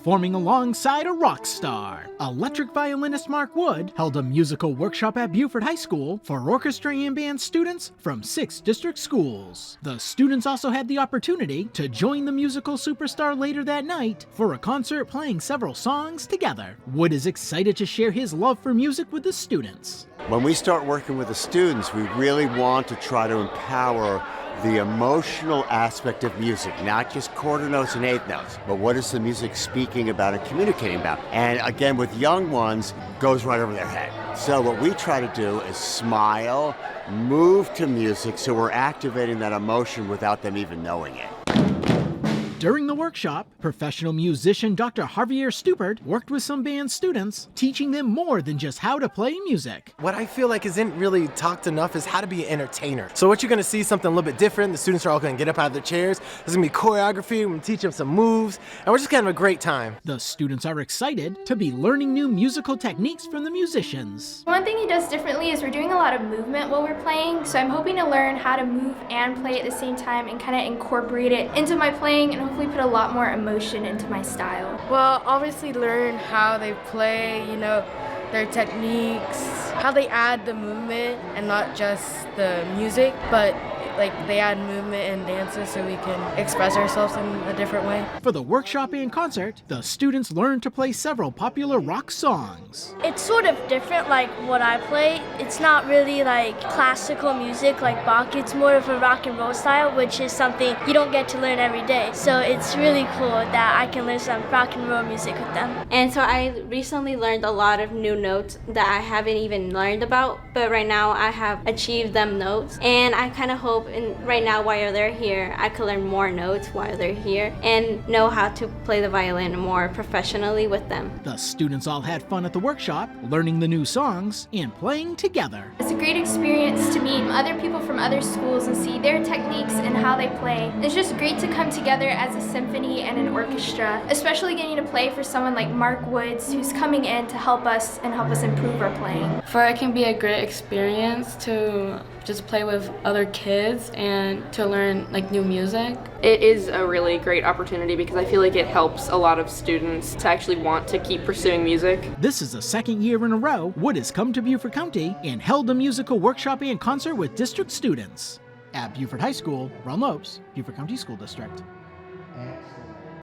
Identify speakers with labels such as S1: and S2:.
S1: performing alongside a rock star. Electric violinist Mark Wood held a musical workshop at Beaufort High School for orchestra and band students from 6 district schools. The students also had the opportunity to join the musical superstar later that night for a concert playing several songs together. Wood is excited to share his love for music with the students.
S2: When we start working with the students, we really want to try to empower the emotional aspect of music, not just quarter notes and eighth notes, but what is the music speaking about and communicating about? And again, with young ones, goes right over their head. So what we try to do is smile, move to music, so we're activating that emotion without them even knowing it.
S1: During the workshop, professional musician Dr. Javier Stupert worked with some band students, teaching them more than just how to play music.
S3: What I feel like isn't really talked enough is how to be an entertainer. So what you're gonna see is something a little bit different. The students are all gonna get up out of their chairs. There's gonna be choreography, we're gonna teach them some moves, and we're just gonna have a great time.
S1: The students are excited to be learning new musical techniques from the musicians.
S4: One thing he does differently is we're doing a lot of movement while we're playing, so I'm hoping to learn how to move and play at the same time and kind of incorporate it into my playing and hopefully put a lot more emotion into my style.
S5: Well, obviously learn how they play, their techniques, how they add the movement and not just the music, but they add movement and dances so we can express ourselves in a different way.
S1: For the workshop and concert, the students learned to play several popular rock songs.
S6: It's sort of different like what I play. It's not really like classical music like Bach. It's more of a rock and roll style, which is something you don't get to learn every day. So it's really cool that I can learn some rock and roll music with them.
S7: And so I recently learned a lot of new notes that I haven't even learned about, but right now I have achieved them notes, and I kind of hope right now while they're here I could learn more notes while they're here and know how to play the violin more professionally with them.
S1: The students all had fun at the workshop, learning the new songs and playing together.
S4: It's a great experience to meet other people from other schools and see their techniques and how they play. It's just great to come together as a symphony and an orchestra, especially getting to play for someone like Mark Woods, who's coming in to help us improve our playing.
S8: For it can be a great experience to just play with other kids and to learn new music.
S9: It is a really great opportunity because I feel like it helps a lot of students to actually want to keep pursuing music.
S1: This is the second year in a row Wood has come to Beaufort County and held a musical workshop and concert with district students. At Beaufort High School, Ron Lopes, Beaufort County School District.
S10: Excellent.